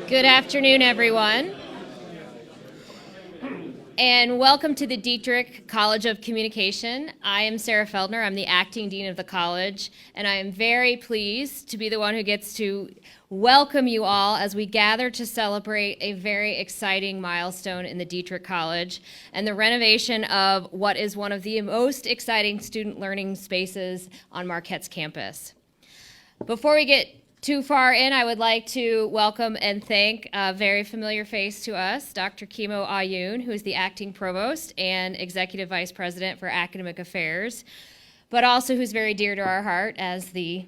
Good afternoon, everyone, and welcome to the Dietrich College of Communication. I am Sarah Feldner. I'm the acting dean of the college, and I am very pleased to be the one who gets to welcome you all as we gather to celebrate a very exciting milestone in the Dietrich College and the renovation of what is one of the most exciting student learning spaces on Marquette's campus. Before we get too far in, I would like to welcome and thank a very familiar face to us, Dr. Kimo Ayun, who is the acting provost and executive vice president for academic affairs, but also who's very dear to our heart as the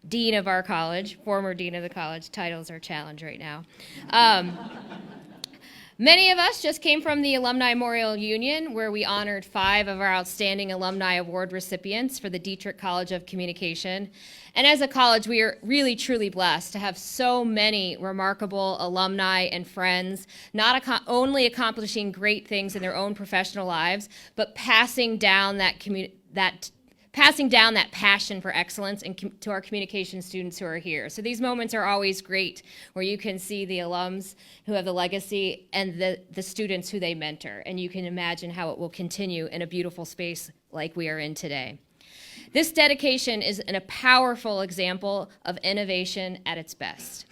dean of our college, former dean of the college. Titles are a challenge right now. Many of us just came from the Alumni Memorial Union, where we honored 5 of our outstanding alumni award recipients for the Dietrich College of Communication. And as a college, we are really, truly blessed to have so many remarkable alumni and friends, not only accomplishing great things in their own professional lives, but passing down that passion for excellence to our communication students who are here. So these moments are always great, where you can see the alums who have the legacy and the students who they mentor, and you can imagine how it will continue in a beautiful space like we are in today. This dedication is a powerful example of innovation at its best.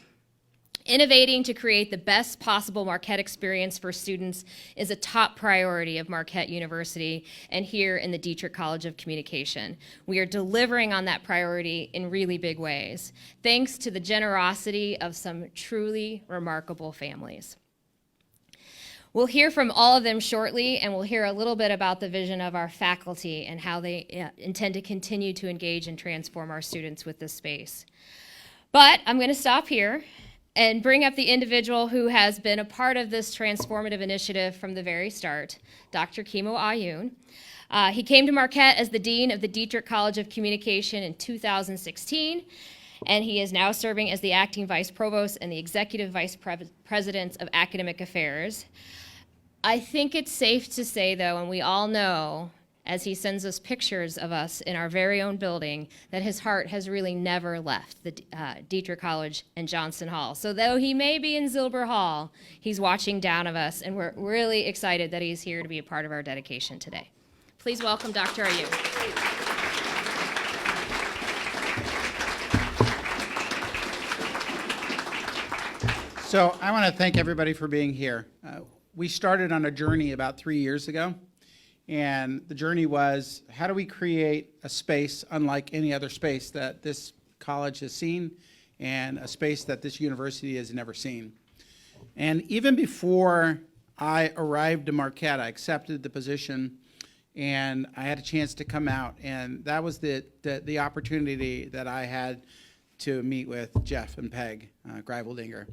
Innovating to create the best possible Marquette experience for students is a top priority of Marquette University and here in the Dietrich College of Communication. We are delivering on that priority in really big ways, thanks to the generosity of some truly remarkable families. We'll hear from all of them shortly, and we'll hear a little bit about the vision of our faculty and how they intend to continue to engage and transform our students with this space. But I'm going to stop here and bring up the individual who has been a part of this transformative initiative from the very start, Dr. Kimo Ayun. He came to Marquette as the dean of the Dietrich College of Communication in 2016, and he is now serving as the acting vice provost and the executive vice president of academic affairs. I think it's safe to say, though, and we all know, as he sends us pictures of us in our very own building, that his heart has really never left the Dietrich College and Johnston Hall. So though he may be in Zilber Hall, he's watching down of us, and we're really excited that he's here to be a part of our dedication today. Please welcome Dr. Ayun. So I want to thank everybody for being here. We started on a journey about 3 years ago. And the journey was, how do we create a space unlike any other space that this college has seen and a space that this university has never seen? And even before I arrived to Marquette, I accepted the position and I had a chance to come out. And that was the opportunity that I had to meet with Jeff and Peg Greiveldinger.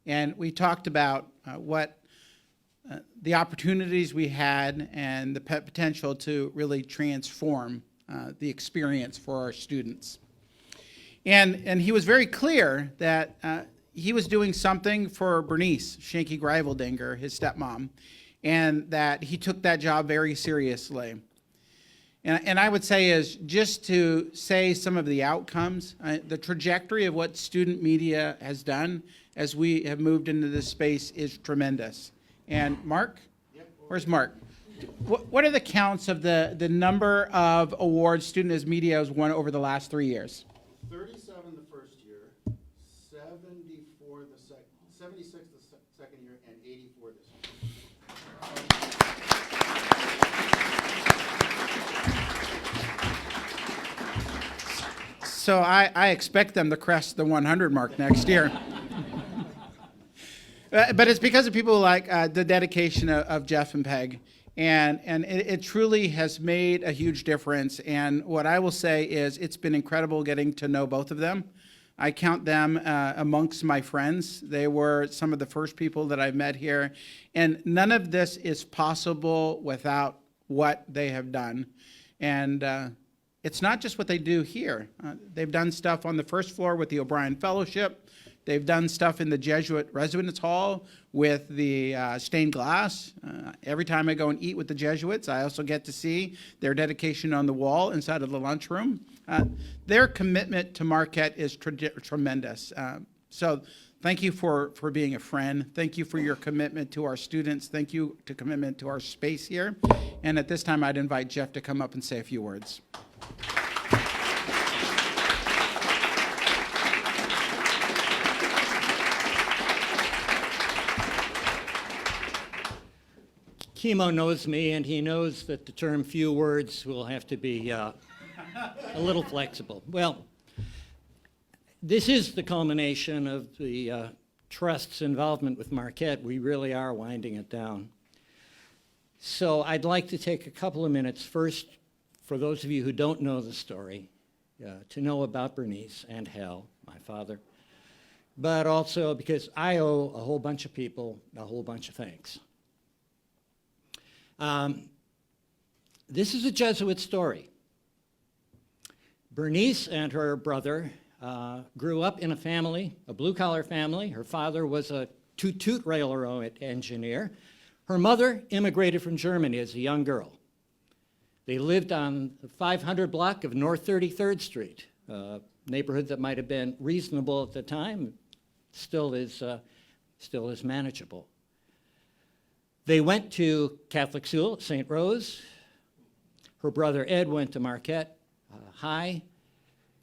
And we talked about the opportunities we had and the potential to really transform the experience for our students. And he was very clear that he was doing something for Bernice, Shanke Greiveldinger, his stepmom, and that he took that job very seriously. And I would say is just to say some of the outcomes, the trajectory of what student media has done as we have moved into this space is tremendous. And Mark? Where's Mark? What are the counts of the number of awards Student as Media has won over the last 3 years? 37 the first year, 74 the second, 76 the second year, and 84 this year. So I expect them to crest the 100 mark next year. But it's because of people like the dedication of Jeff and Peg. And it truly has made a huge difference. And what I will say is it's been incredible getting to know both of them. I count them amongst my friends. They were some of the first people that I've met here. And none of this is possible without what they have done. And it's not just what they do here. They've done stuff on the first floor with the O'Brien Fellowship They've done stuff in the Jesuit residence hall with the stained glass. Every time I go and eat with the Jesuits, I also get to see their dedication on the wall inside of the lunchroom. Their commitment to Marquette is tremendous. So thank you for being a friend. Thank you for your commitment to our students. Thank you to commitment to our space here. And at this time, I'd invite Jeff to come up and say a few words. Chemo knows me, and he knows that the term few words will have to be a little flexible. Well, this is the culmination of the Trust's involvement with Marquette. We really are winding it down. So I'd like to take a couple of minutes first, for those of you who don't know the story, to know about Bernice and Hal, my father, but also because I owe a whole bunch of people a whole bunch of thanks. This is a Jesuit story. Bernice and her brother grew up in a family, a blue-collar family. Her father was a toot-toot railroad engineer. Her mother immigrated from Germany as a young girl. They lived on the 500 block of North 33rd Street, a neighborhood that might have been reasonable at the time, still is manageable. They went to Catholic school at St. Rose. Her brother Ed went to Marquette High.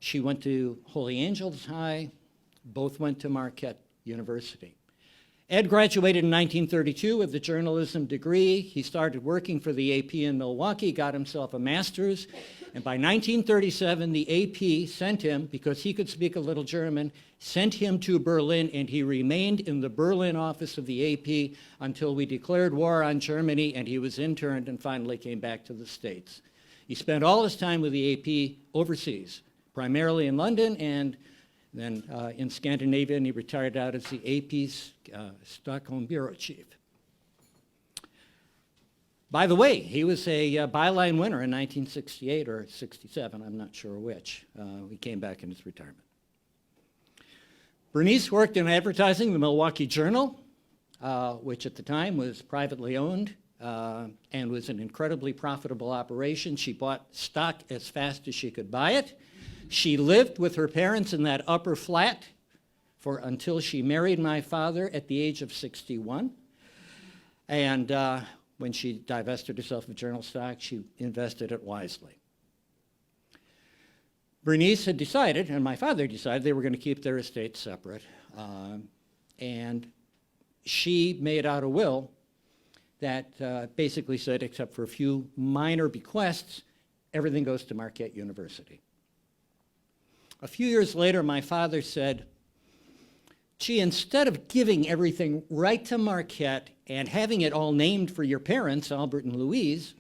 She went to Holy Angels High. Both went to Marquette University. Ed graduated in 1932 with a journalism degree. He started working for the AP in Milwaukee, got himself a master's, and by 1937, the AP sent him, because he could speak a little German, sent him to Berlin, and he remained in the Berlin office of the AP until we declared war on Germany, and he was interned and finally came back to the States. He spent all his time with the AP overseas, primarily in London and then in Scandinavia, and he retired out as the AP's Stockholm bureau chief. By the way, he was a byline winner in 1968 or 67, I'm not sure which. He came back in his retirement. Bernice worked in advertising, the Milwaukee Journal, which at the time was privately owned and was an incredibly profitable operation. She bought stock as fast as she could buy it. She lived with her parents in that upper flat until she married my father at the age of 61. And when she divested herself of journal stock, she invested it wisely. Bernice had decided, and my father decided, they were going to keep their estates separate. And she made out a will that basically said, except for a few minor bequests, everything goes to Marquette University. A few years later, my father said, gee, instead of giving everything right to Marquette and having it all named for your parents, Albert and Louise,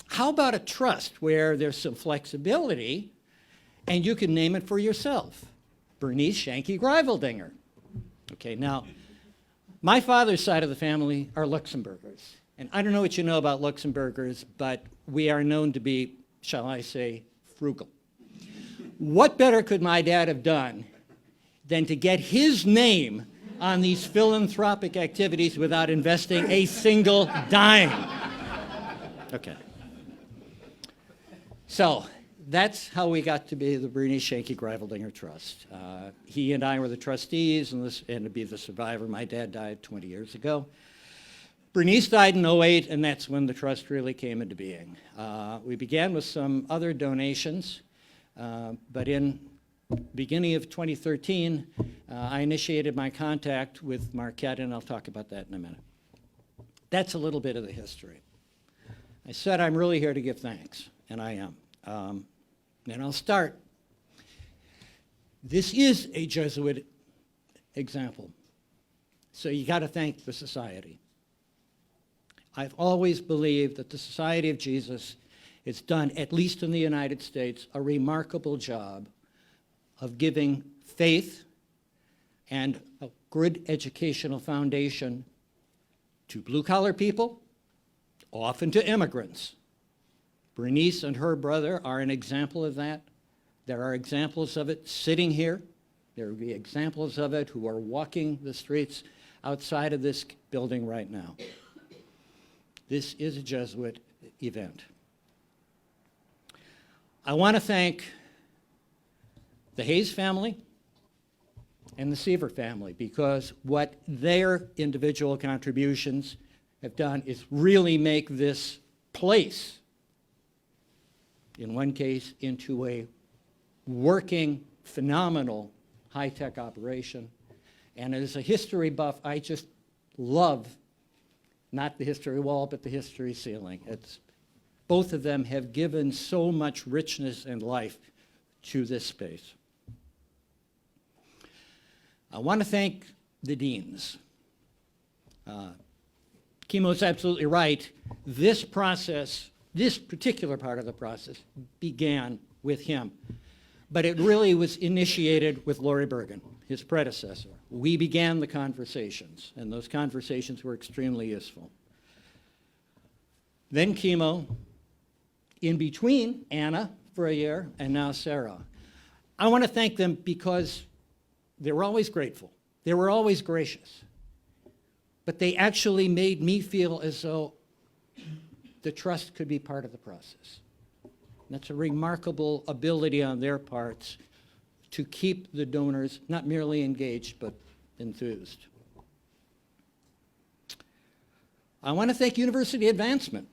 how about a trust where there's some flexibility and you can name it for yourself? Bernice Shanke Greiveldinger. Okay, now, my father's side of the family are Luxembourgers. And I don't know what you know about Luxembourgers, but we are known to be, shall I say, frugal. What better could my dad have done than to get his name on these philanthropic activities without investing a single dime? Okay. So that's how we got to be the Bernice Shanke Greiveldinger Trust. He and I were the trustees and to be the survivor. My dad died 20 years ago. Bernice died in 2008, and that's when the trust really came into being. We began with some other donations, but in beginning of 2013, I initiated my contact with Marquette, and I'll talk about that in a minute. That's a little bit of the history. I said I'm really here to give thanks, and I am. And I'll start. This is a Jesuit example, so you got to thank the society. I've always believed that the Society of Jesus has done, at least in the United States, a remarkable job of giving faith and a good educational foundation to blue-collar people, often to immigrants. Bernice and her brother are an example of that. There are examples of it sitting here. There will be examples of it who are walking the streets outside of this building right now. This is a Jesuit event. I want to thank the Hayes family and the Seaver family, because what their individual contributions have done is really make this place, in one case, into a working, phenomenal high-tech operation. And as a history buff, I just love not the history wall, but the history ceiling. Both of them have given so much richness and life to this space. I want to thank the deans. Kimo's absolutely right. This process, this particular part of the process, began with him. But it really was initiated with Laurie Bergen, his predecessor. We began the conversations, and those conversations were extremely useful. Then Kimo, in between Anna for a year, and now Sarah. I want to thank them because they were always grateful. They were always gracious. But they actually made me feel as though the trust could be part of the process. That's a remarkable ability on their parts to keep the donors not merely engaged, but enthused. I want to thank University Advancement.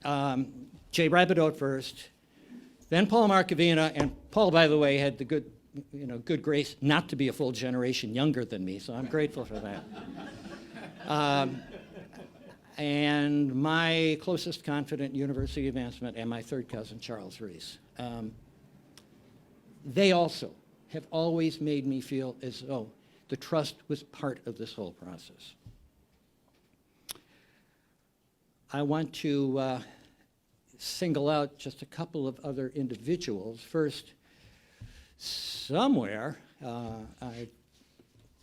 Jay Rabideau first, then Paul Marcavina, and Paul, by the way, had the good grace not to be a full generation younger than me, so I'm grateful for that. And my closest confidant, University Advancement, and my third cousin, Charles Reese. They also have always made me feel as though the trust was part of this whole process. I want to single out just a couple of other individuals. First, somewhere,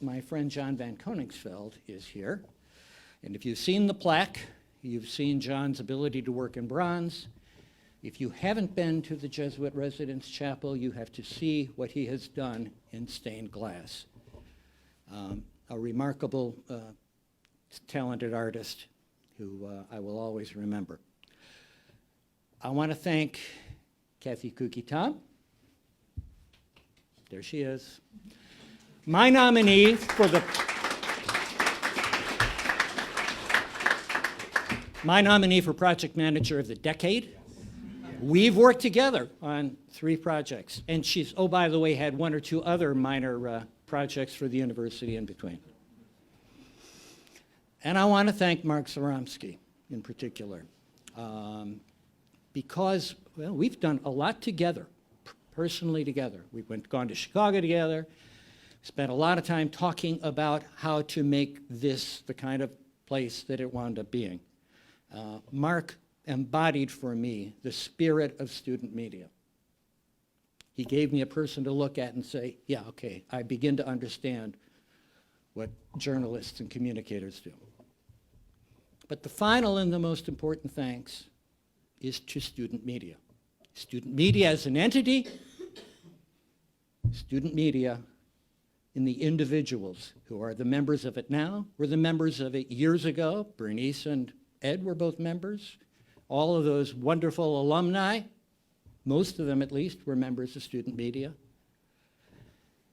my friend John Van Koningsveld is here. And if you've seen the plaque, you've seen John's ability to work in bronze. If you haven't been to the Jesuit Residence Chapel, you have to see what he has done in stained glass. A remarkable, talented artist who I will always remember. I want to thank Kathy Kuki-Tom. There she is. My nominee for Project Manager of the Decade. We've worked together on 3 projects, and she's, oh, by the way, had 1 or 2 other minor projects for the university in between. And I want to thank Mark Zaromsky in particular, because, well, we've done a lot together, personally together. We've gone to Chicago together, spent a lot of time talking about how to make this the kind of place that it wound up being. Mark embodied for me the spirit of student media. He gave me a person to look at and say, yeah, okay, I begin to understand what journalists and communicators do. But the final and the most important thanks is to student media. Student media as an entity, student media in the individuals who are the members of it now, were the members of it years ago. Bernice and Ed were both members. All of those wonderful alumni, most of them at least, were members of student media.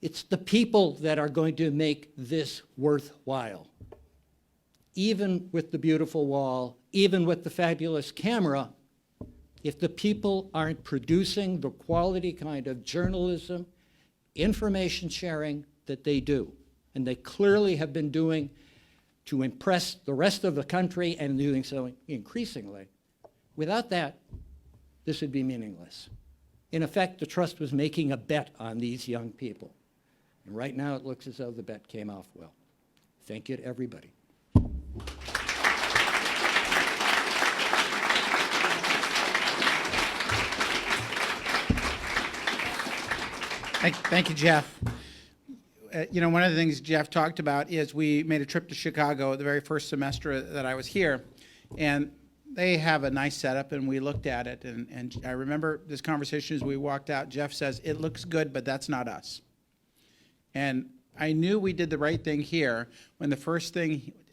It's the people that are going to make this worthwhile. Even with the beautiful wall, even with the fabulous camera, if the people aren't producing the quality kind of journalism, information sharing that they do, and they clearly have been doing to impress the rest of the country and doing so increasingly, without that, this would be meaningless. In effect, the Trust was making a bet on these young people. And right now it looks as though the bet came off well. Thank you to everybody. Thank you, Jeff. One of the things Jeff talked about is we made a trip to Chicago the very first semester that I was here, and they have a nice setup, and we looked at it, and I remember this conversation as we walked out. Jeff says, it looks good, but that's not us. And I knew we did the right thing here when the first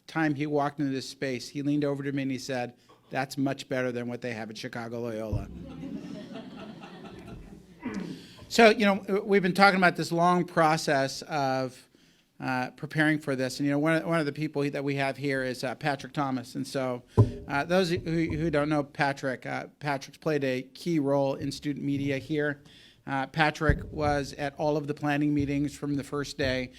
time he walked into this space, he leaned over to me and he said, "That's much better than what they have at Chicago Loyola." So, we've been talking about this long process of preparing for this. And, one of the people that we have here is Patrick Thomas. And so those who don't know Patrick, Patrick's played a key role in student media here. Patrick was at all of the planning meetings from the first day.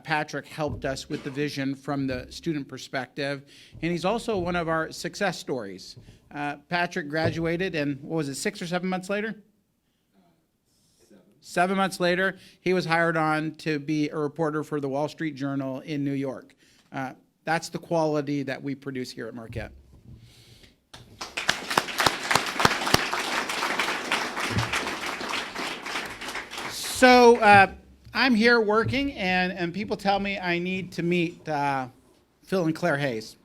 Patrick helped us with the vision from the student perspective. And he's also one of our success stories. Patrick graduated, and what was it, 6 or 7 months later? 7 months later, he was hired on to be a reporter for the Wall Street Journal in New York. That's the quality that we produce here at Marquette. So I'm here working, and people tell me I need to meet Phil and Claire Hayes.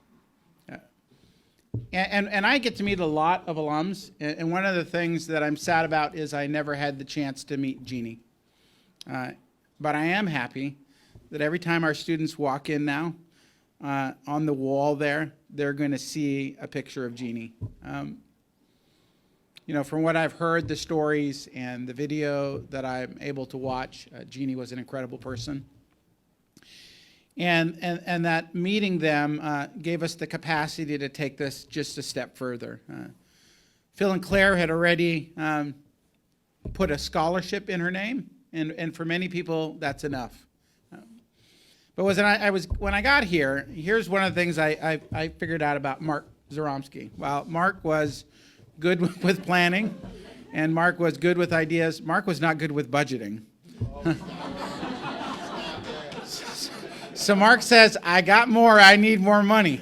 And I get to meet a lot of alums, and one of the things that I'm sad about is I never had the chance to meet Jeannie. But I am happy that every time our students walk in now, on the wall there, they're going to see a picture of Jeannie. From what I've heard, the stories and the video that I'm able to watch, Jeannie was an incredible person. And that meeting them gave us the capacity to take this just a step further. Phil and Claire had already put a scholarship in her name, and for many people, that's enough. But when I got here, here's one of the things I figured out about Mark Zaromsky. While Mark was good with planning, and Mark was good with ideas, Mark was not good with budgeting. So Mark says, "I got more, I need more money."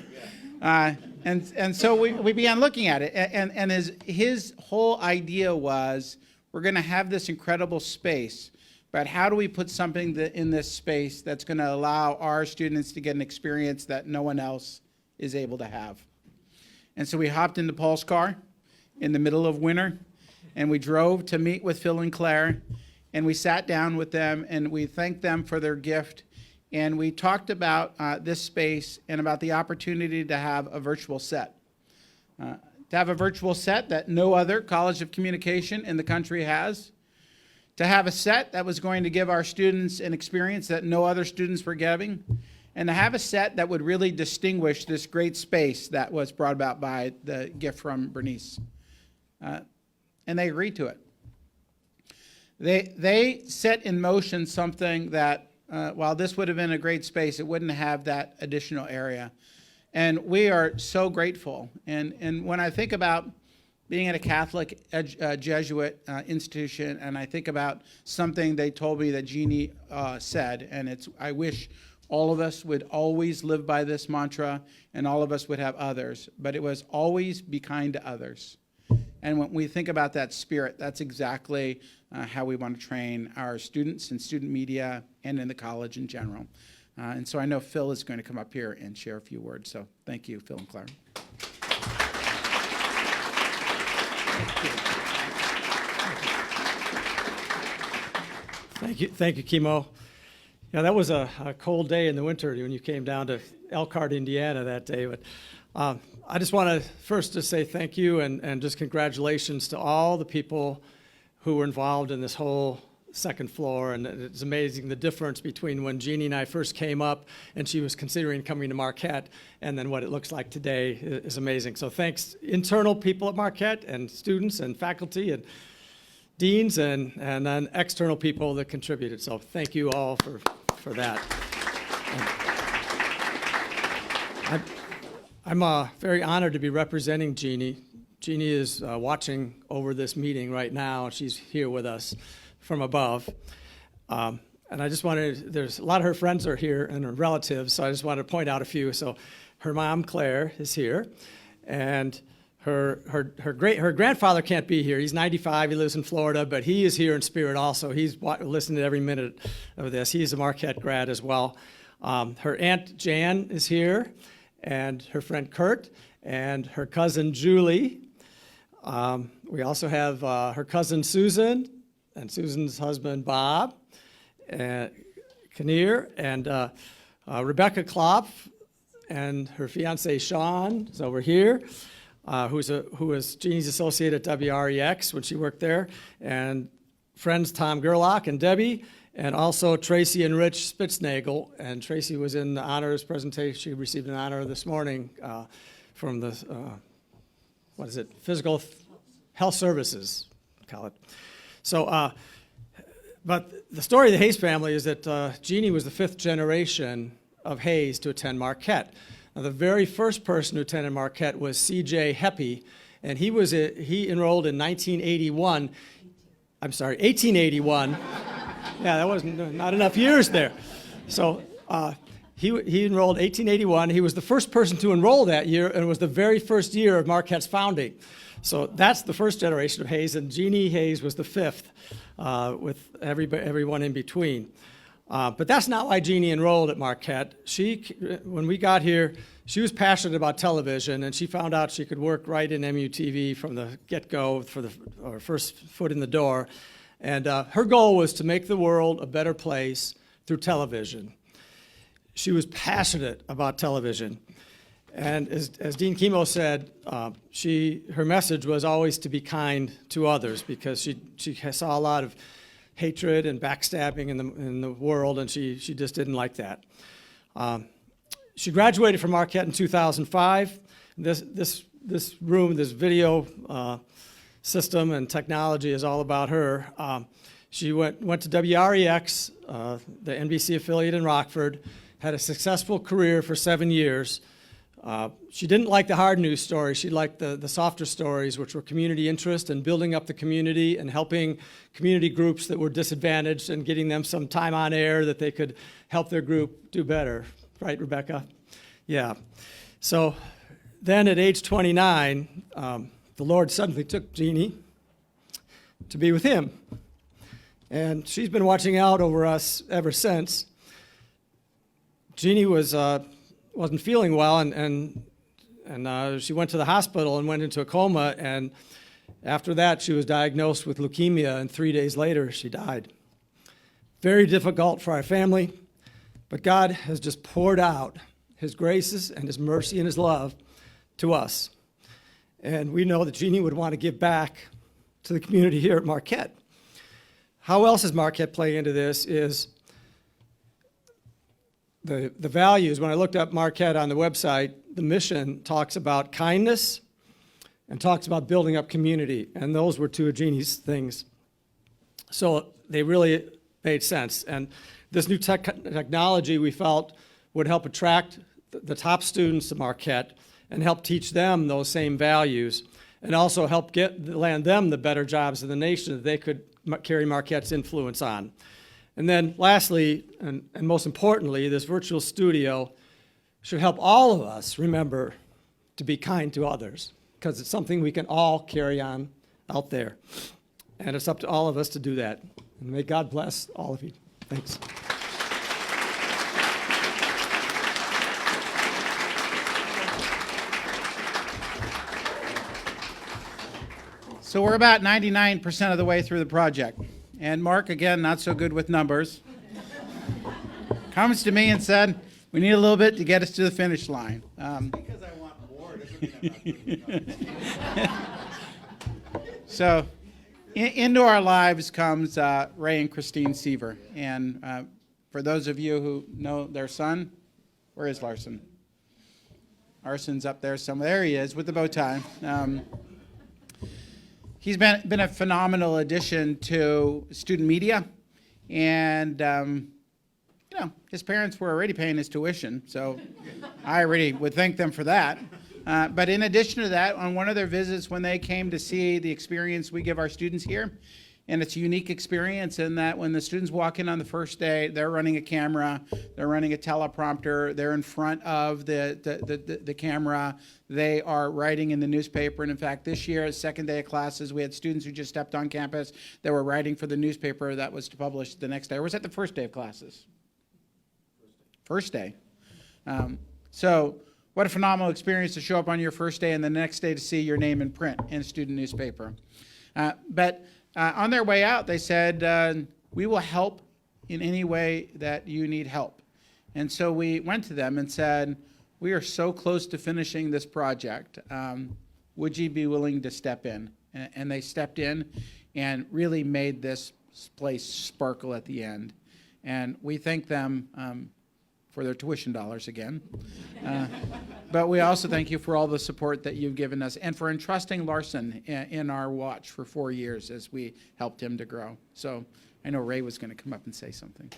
And so we began looking at it. And his whole idea was, we're going to have this incredible space, but how do we put something in this space that's going to allow our students to get an experience that no one else is able to have? And so we hopped into Paul's car in the middle of winter, and we drove to meet with Phil and Claire, and we sat down with them, and we thanked them for their gift. And we talked about this space and about the opportunity to have a virtual set. To have a virtual set that no other College of Communication in the country has. To have a set that was going to give our students an experience that no other students were getting. And to have a set that would really distinguish this great space that was brought about by the gift from Bernice. And they agreed to it. They set in motion something that while this would have been a great space, it wouldn't have that additional area. And we are so grateful. And when I think about being at a Catholic Jesuit institution, and I think about something they told me that Jeannie said, and I wish all of us would always live by this mantra, and all of us would have others, but it was always be kind to others. And when we think about that spirit, that's exactly how we want to train our students in student media and in the college in general. And so I know Phil is going to come up here and share a few words. So thank you, Phil and Claire. Thank you, Kimo. Yeah, that was a cold day in the winter when you came down to Elkhart, Indiana that day. But I just want to first just say thank you and just congratulations to all the people who were involved in this whole second floor. And it's amazing the difference between when Jeannie and I first came up and she was considering coming to Marquette, and then what it looks like today is amazing. So thanks internal people at Marquette and students and faculty and deans and then external people that contributed. So thank you all for that. I'm very honored to be representing Jeannie. Jeannie is watching over this meeting right now. She's here with us from above. And I just wanted, there's a lot of her friends are here and her relatives, so I just wanted to point out a few. So her mom, Claire, is here. And her grandfather can't be here. He's 95, he lives in Florida, but he is here in spirit also. He's listening to every minute of this. He's a Marquette grad as well. Her Aunt Jan is here, and her friend Kurt, and her cousin Julie. We also have her cousin Susan, and Susan's husband Bob, and Kinnear, and Rebecca Klopp and her fiance Sean is over here, who was Jeannie's associate at WREX when she worked there, and friends Tom Gerlach and Debbie, and also Tracy and Rich Spitznagel. And Tracy was in the honors presentation. She received an honor this morning from the, Physical Health Services, call it. So, but the story of the Hayes family is that Jeannie was the 5th generation of Hayes to attend Marquette. Now, the very first person who attended Marquette was C.J. Heppy, and he enrolled in 1881. Yeah, that wasn't not enough years there. So he enrolled 1881. He was the first person to enroll that year, and it was the very first year of Marquette's founding. So that's the first generation of Hayes, and Jeannie Hayes was the 5th, with everyone in between. But that's not why Jeannie enrolled at Marquette. When we got here, she was passionate about television, and she found out she could work right in MUTV from the get-go for her first foot in the door. And her goal was to make the world a better place through television. She was passionate about television. And as Dean Kimo said, her message was always to be kind to others, because she saw a lot of hatred and backstabbing in the world, and she just didn't like that. She graduated from Marquette in 2005. This room, this video system and technology is all about her. She went to WREX, the NBC affiliate in Rockford, had a successful career for 7 years. She didn't like the hard news stories. She liked the softer stories, which were community interest and building up the community and helping community groups that were disadvantaged and getting them some time on air that they could help their group do better. Right, Rebecca? Yeah. So then at age 29, the Lord suddenly took Jeannie to be with him. And she's been watching out over us ever since. Jeannie wasn't feeling well, and she went to the hospital and went into a coma, and after that she was diagnosed with leukemia, and 3 days later she died. Very difficult for our family, but God has just poured out his graces and his mercy and his love to us. And we know that Jeannie would want to give back to the community here at Marquette. How else does Marquette play into this is the values. When I looked up Marquette on the website, the mission talks about kindness and talks about building up community, and those were 2 of Jeannie's things. So they really made sense. And this new technology we felt would help attract the top students to Marquette and help teach them those same values, and also help land them the better jobs in the nation that they could carry Marquette's influence on. And then lastly, and most importantly, this virtual studio should help all of us remember to be kind to others, because it's something we can all carry on out there. And it's up to all of us to do that. And may God bless all of you. Thanks. So we're about 99% of the way through the project. And Mark, again, not so good with numbers, comes to me and said, we need a little bit to get us to the finish line. Because I want more, doesn't mean I'm not doing it. So into our lives comes Ray and Christine Seaver. And for those of you who know their son, where is Larson? Larson's up there somewhere. There he is with the bow tie. He's been a phenomenal addition to student media, and his parents were already paying his tuition, so I already would thank them for that. But in addition to that, on one of their visits when they came to see the experience we give our students here, and it's a unique experience in that when the students walk in on the first day, they're running a camera, they're running a teleprompter, they're in front of the camera, they are writing in the newspaper. And in fact, this year, second day of classes, we had students who just stepped on campus that were writing for the newspaper that was to publish the next day. Or was that the first day of classes? First day. So what a phenomenal experience to show up on your first day and the next day to see your name in print in a student newspaper. But on their way out, they said, we will help in any way that you need help. And so we went to them and said, we are so close to finishing this project. Would you be willing to step in? And they stepped in and really made this place sparkle at the end. And we thank them for their tuition dollars again. But we also thank you for all the support that you've given us and for entrusting Larson in our watch for 4 years as we helped him to grow. So I know Ray was going to come up and say something.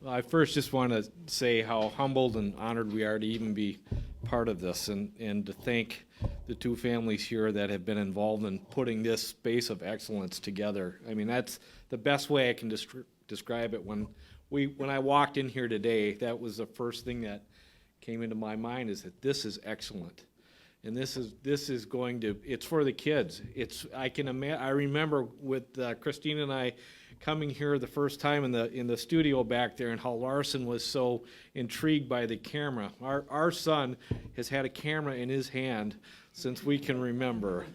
Well, I first just want to say how humbled and honored we are to even be part of this, and to thank the two families here that have been involved in putting this space of excellence together. I mean, that's the best way I can describe it. When I walked in here today, that was the first thing that came into my mind, is that this is excellent. And this is going to, it's for the kids. I remember with Christine and I coming here the first time in the studio back there, and how Larson was so intrigued by the camera. Our son has had a camera in his hand since we can remember.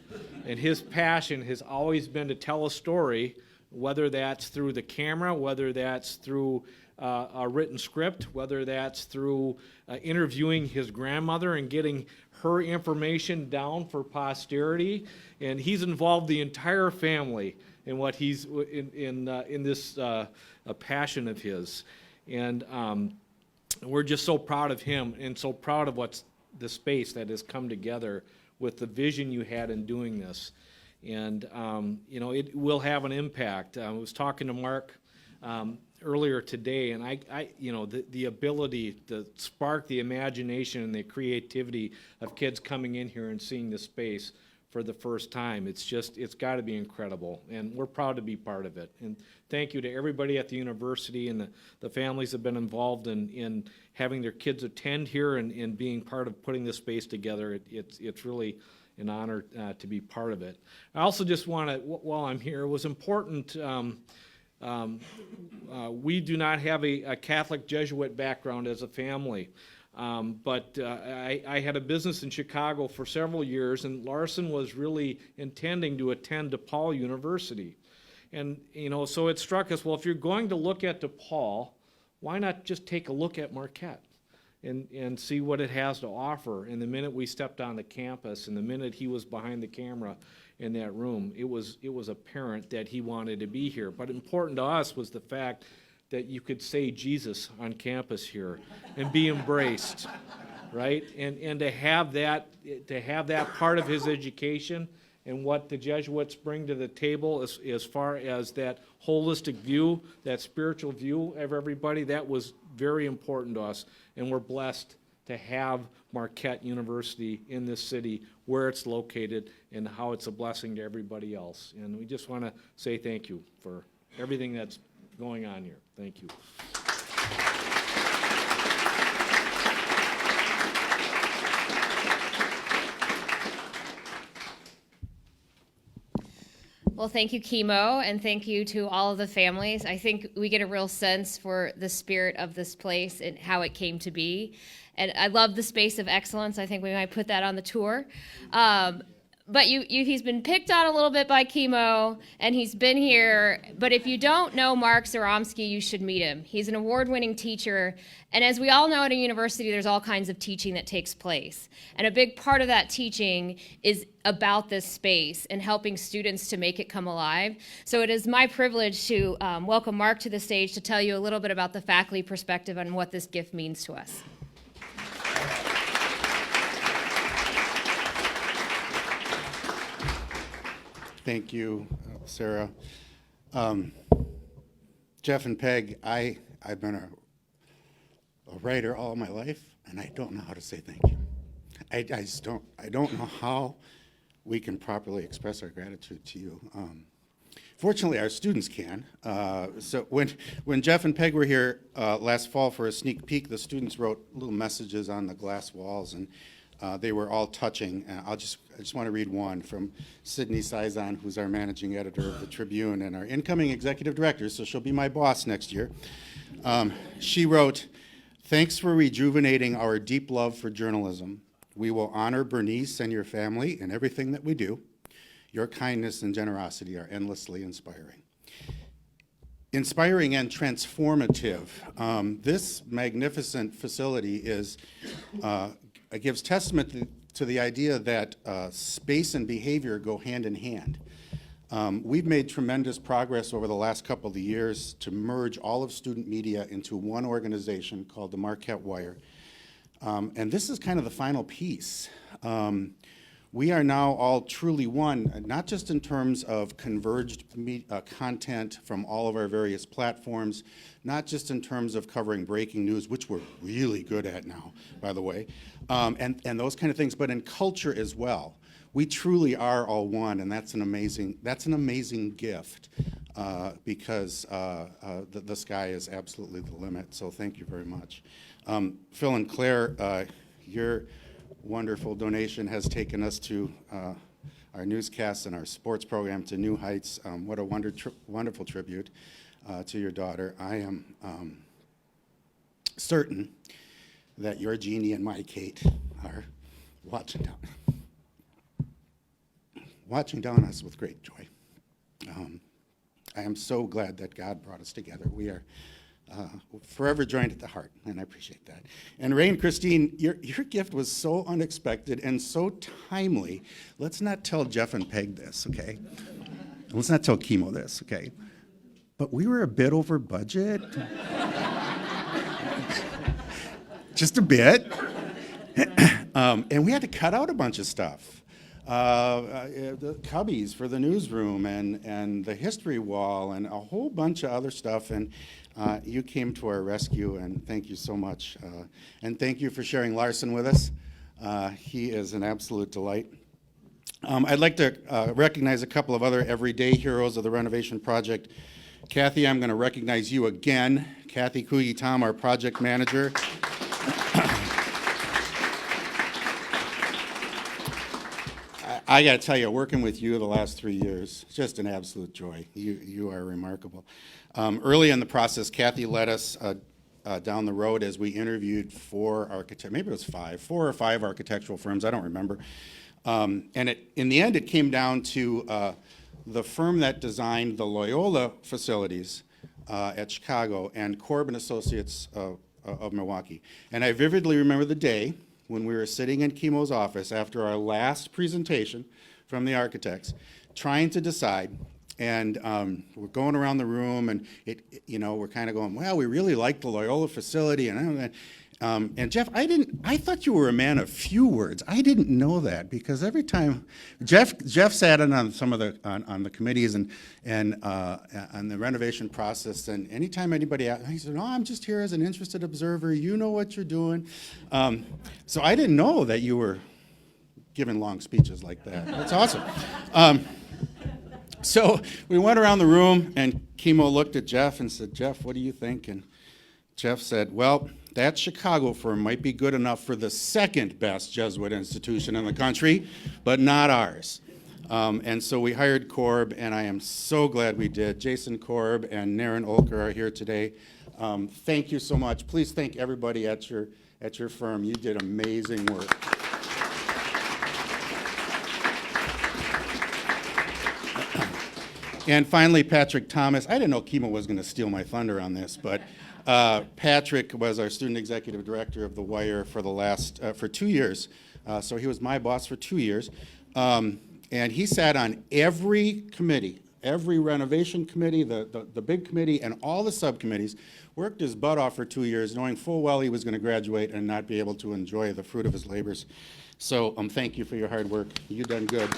And his passion has always been to tell a story, whether that's through the camera, whether that's through a written script, whether that's through interviewing his grandmother and getting her information down for posterity. And he's involved the entire family in what he's in this passion of his. And we're just so proud of him, and so proud of what's the space that has come together with the vision you had in doing this. And it will have an impact. I was talking to Mark earlier today, and the ability to spark the imagination and the creativity of kids coming in here and seeing this space for the first time. It's got to be incredible, and we're proud to be part of it. And thank you to everybody at the university and the families that have been involved in having their kids attend here and being part of putting this space together. It's really an honor to be part of it. I also just want to, while I'm here, it was important. We do not have a Catholic Jesuit background as a family. But I had a business in Chicago for several years, and Larson was really intending to attend DePaul University. And, so it struck us, well, if you're going to look at DePaul, why not just take a look at Marquette and see what it has to offer? And the minute we stepped on the campus, and the minute he was behind the camera in that room, it was apparent that he wanted to be here. But important to us was the fact that you could say Jesus on campus here and be embraced, right? And to have that part of his education and what the Jesuits bring to the table as far as that holistic view, that spiritual view of everybody, that was very important to us. And we're blessed to have Marquette University in this city, where it's located, and how it's a blessing to everybody else. And we just want to say thank you for everything that's going on here. Thank you. Well, thank you, Chemo, and thank you to all of the families. I think we get a real sense for the spirit of this place and how it came to be. And I love the space of excellence. I think we might put that on the tour. But he's been picked on a little bit by Chemo, and he's been here. But if you don't know Mark Zaromsky, you should meet him. He's an award-winning teacher. And as we all know at a university, there's all kinds of teaching that takes place. And a big part of that teaching is about this space and helping students to make it come alive. So it is my privilege to welcome Mark to the stage to tell you a little bit about the faculty perspective on what this gift means to us. Thank you, Sarah. Jeff and Peg, I've been a writer all my life, and I don't know how to say thank you. I don't know how we can properly express our gratitude to you. Fortunately, our students can. So when Jeff and Peg were here last fall for a sneak peek, the students wrote little messages on the glass walls, and they were all touching. I just want to read one from Sydney Sizon, who's our managing editor of the Tribune and our incoming executive director, so she'll be my boss next year. She wrote, "Thanks for rejuvenating our deep love for journalism, We will honor Bernice and your family in everything that we do. Your kindness and generosity are endlessly inspiring. Inspiring and transformative. This magnificent facility gives testament to the idea that space and behavior go hand in hand. We've made tremendous progress over the last couple of years to merge all of student media into one organization called the Marquette Wire. And this is kind of the final piece. We are now all truly one, not just in terms of converged content from all of our various platforms, not just in terms of covering breaking news, which we're really good at now, by the way, and those kind of things, but in culture as well. We truly are all one, and that's an amazing gift because the sky is absolutely the limit. So thank you very much. Phil and Claire, your wonderful donation has taken us to our newscasts and our sports program to new heights. What a wonderful tribute to your daughter. I am certain that your Jeannie and my Kate are watching down us with great joy. I am so glad that God brought us together. We are forever joined at the heart, and I appreciate that. And Ray and Christine, your gift was so unexpected and so timely. Let's not tell Jeff and Peg this, okay? Let's not tell Chemo this, okay? But we were a bit over budget. Just a bit. And we had to cut out a bunch of stuff. The cubbies for the newsroom and the history wall and a whole bunch of other stuff. And you came to our rescue, and thank you so much. And thank you for sharing Larson with us. He is an absolute delight. I'd like to recognize a couple of other everyday heroes of the renovation project. Kathy, I'm going to recognize you again. Kathy Kuyi-Tom, our project manager. I got to tell you, working with you the last 3 years, just an absolute joy. You are remarkable. Early in the process, Kathy led us down the road as we interviewed four or five architectural firms, I don't remember. And in the end, it came down to the firm that designed the Loyola facilities at Chicago and Korb and Associates of Milwaukee. And I vividly remember the day when we were sitting in Chemo's office after our last presentation from the architects, trying to decide, and we're going around the room, and we're kind of going, well, we really like the Loyola facility, and Jeff, I thought you were a man of few words. I didn't know that, because every time Jeff sat in on some of the committees and on the renovation process, and anytime anybody asked, he said, "No, I'm just here as an interested observer. You know what you're doing." So I didn't know that you were giving long speeches like that. That's awesome. So we went around the room, and Chemo looked at Jeff and said, "Jeff, what do you think?" And Jeff said, "Well, that Chicago firm might be good enough for the second best Jesuit institution in the country, but not ours." And so we hired Korb, and I am so glad we did. Jason Korb and Naren Olker are here today. Thank you so much. Please thank everybody at your firm. You did amazing work. And finally, Patrick Thomas. I didn't know Chemo was going to steal my thunder on this, but Patrick was our student executive director of the Wire for for 2 years. So he was my boss for 2 years. And he sat on every committee, every renovation committee, the big committee, and all the subcommittees, worked his butt off for 2 years, knowing full well he was going to graduate and not be able to enjoy the fruit of his labors. So thank you for your hard work. You've done good.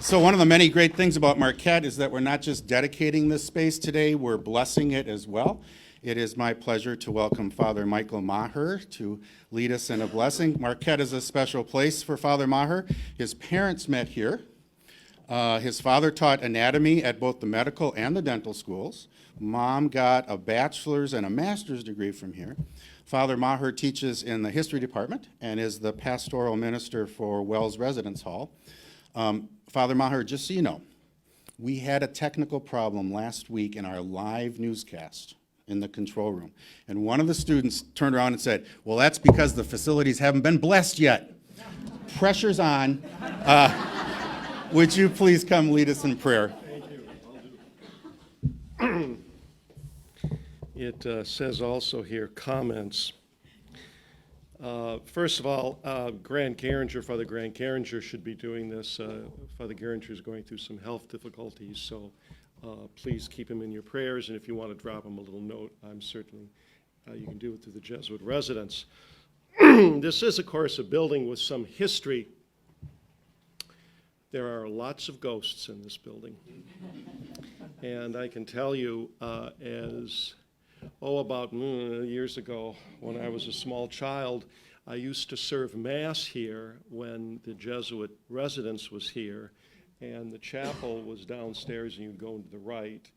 So one of the many great things about Marquette is that we're not just dedicating this space today, we're blessing it as well. It is my pleasure to welcome Father Michael Maher to lead us in a blessing. Marquette is a special place for Father Maher. His parents met here. His father taught anatomy at both the medical and the dental schools. Mom got a bachelor's and a master's degree from here. Father Maher teaches in the history department and is the pastoral minister for Wells Residence Hall. Father Maher, just so you know, we had a technical problem last week in our live newscast. in the control room. And one of the students turned around and said, well, that's because the facilities haven't been blessed yet. Pressure's on. Would you please come lead us in prayer? It says also here, comments. First of all, Grant Geringer, Father Grant Geringer should be doing this. Father Geringer is going through some health difficulties, so please keep him in your prayers, and if you want to drop him a little note, I'm certainly, you can do it through the Jesuit residence. This is, of course, a building with some history. There are lots of ghosts in this building. And I can tell you, about years ago, when I was a small child, I used to serve Mass here when the Jesuit residence was here, and the chapel was downstairs, and you'd go to the right,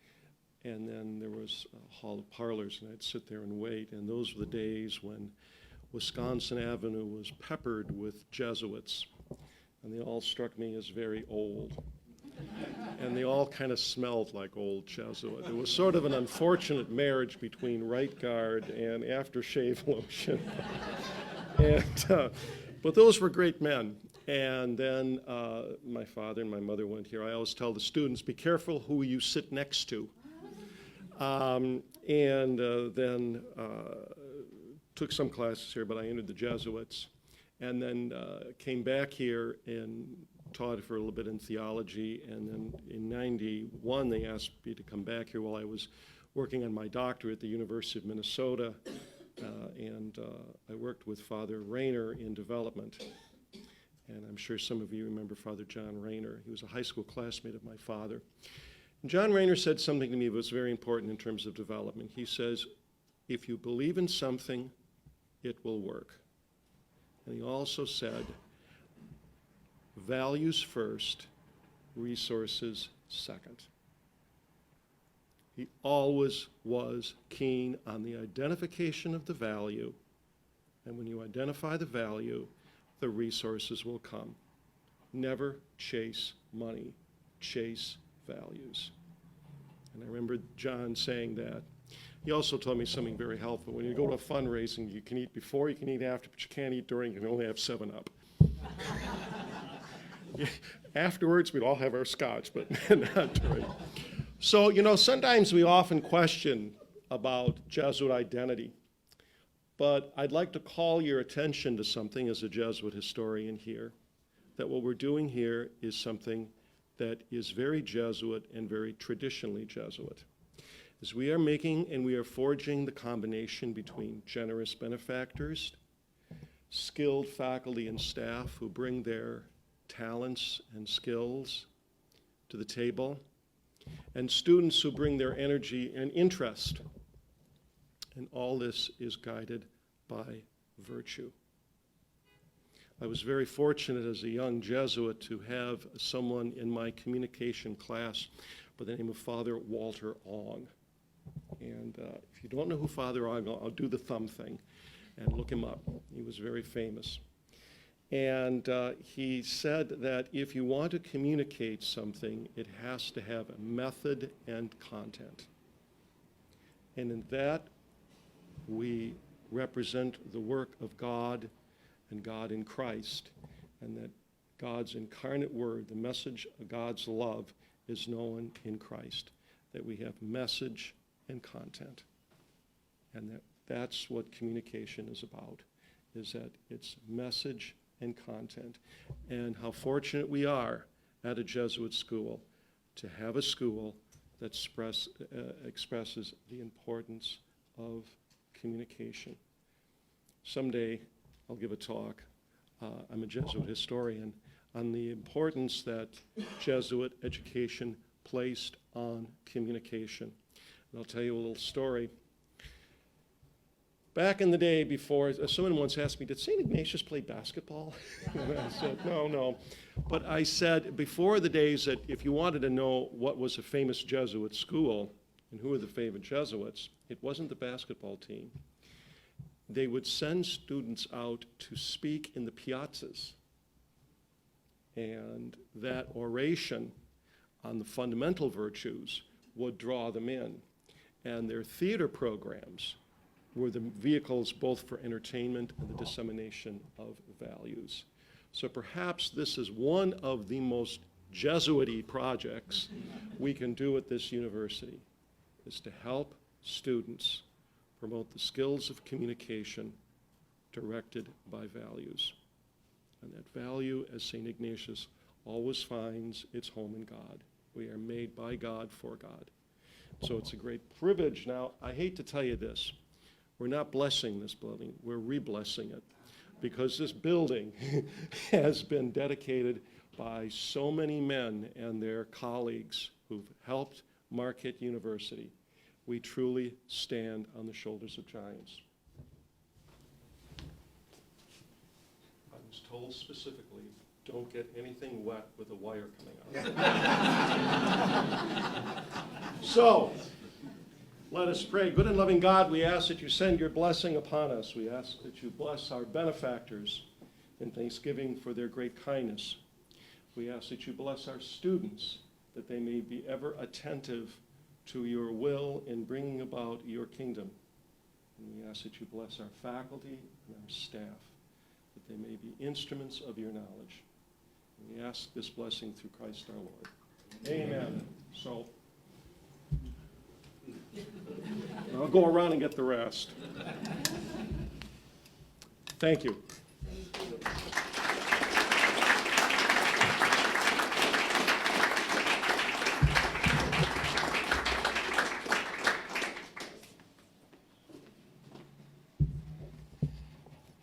and then there was a hall of parlors, and I'd sit there and wait, and those were the days when Wisconsin Avenue was peppered with Jesuits, and they all struck me as very old. And they all kind of smelled like old Jesuit. It was sort of an unfortunate marriage between right guard and aftershave lotion. But those were great men. And then my father and my mother went here. I always tell the students, be careful who you sit next to. Then took some classes here, but I entered the Jesuits. And then came back here and taught for a little bit in theology, and then in '91 they asked me to come back here while I was working on my doctorate at the University of Minnesota, and I worked with Father Rayner in development, and I'm sure some of you remember Father John Rayner. He was a high school classmate of my father. And John Rayner said something to me that was very important in terms of development. He says, if you believe in something, it will work. And he also said, values first, resources second. He always was keen on the identification of the value, and when you identify the value, the resources will come. Never chase money, chase values. And I remember John saying that. He also told me something very helpful. When you go to a fundraising, you can eat before, you can eat after, but you can't eat during, you can only have 7-Up. Afterwards, we'd all have our scotch, but not during. So, sometimes we often question about Jesuit identity, but I'd like to call your attention to something as a Jesuit historian here, that what we're doing here is something that is very Jesuit and very traditionally Jesuit. As we are making and we are forging the combination between generous benefactors, skilled faculty and staff who bring their talents and skills to the table, and students who bring their energy and interest. And all this is guided by virtue. I was very fortunate as a young Jesuit to have someone in my communication class by the name of Father Walter Ong. And if you don't know who Father Ong, I'll do the thumb thing and look him up. He was very famous. And he said that if you want to communicate something, it has to have a method and content. And in that, we represent the work of God and God in Christ, and that God's incarnate word, the message of God's love, is known in Christ, that we have message and content. And that's what communication is about, is that it's message and content. And how fortunate we are at a Jesuit school to have a school that expresses the importance of communication. Someday I'll give a talk, I'm a Jesuit historian, on the importance that Jesuit education placed on communication. And I'll tell you a little story. Back in the day before, someone once asked me, did St. Ignatius play basketball? And I said, no. But I said, before the days that if you wanted to know what was a famous Jesuit school and who were the favorite Jesuits, it wasn't the basketball team. They would send students out to speak in the piazzas. And that oration on the fundamental virtues would draw them in. and their theater programs were the vehicles both for entertainment and the dissemination of values. So perhaps this is one of the most Jesuit-y projects we can do at this university, is to help students promote the skills of communication directed by values. And that value, as St. Ignatius always finds its home in God. We are made by God for God. So it's a great privilege. Now, I hate to tell you this. We're not blessing this building. We're re-blessing it, because this building has been dedicated by so many men and their colleagues who've helped Marquette University. We truly stand on the shoulders of giants. I was told specifically, don't get anything wet with a wire coming out. So, let us pray. Good and loving God, we ask that you send your blessing upon us. We ask that you bless our benefactors in thanksgiving for their great kindness. We ask that you bless our students, that they may be ever attentive to your will in bringing about your kingdom. And we ask that you bless our faculty and our staff, that they may be instruments of your knowledge. And we ask this blessing through Christ our Lord. Amen. So, I'll go around and get the rest. Thank you.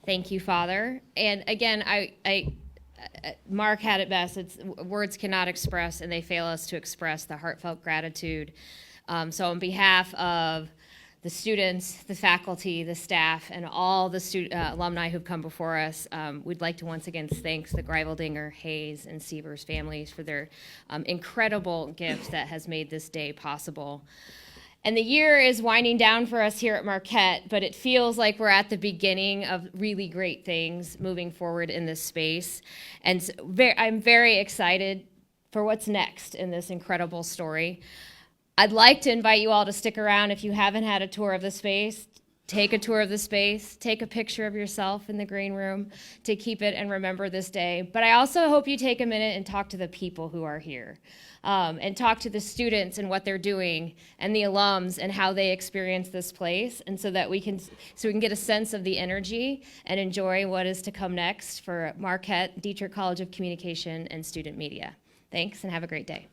Thank you, Father. And again, Mark had it best. Words cannot express, and they fail us to express the heartfelt gratitude. So on behalf of the students, the faculty, the staff, and all the alumni who've come before us, we'd like to once again thank the Greiveldinger, Hayes, and Sievers families for their incredible gift that has made this day possible. And the year is winding down for us here at Marquette, but it feels like we're at the beginning of really great things moving forward in this space. And so I'm very excited for what's next in this incredible story. I'd like to invite you all to stick around if you haven't had a tour of the space. Take a tour of the space, take a picture of yourself in the green room to keep it and remember this day. But I also hope you take a minute and talk to the people who are here, and talk to the students and what they're doing, and the alums and how they experience this place, and so we can get a sense of the energy and enjoy what is to come next for Marquette, Dietrich College of Communication, and Student Media. Thanks, and have a great day.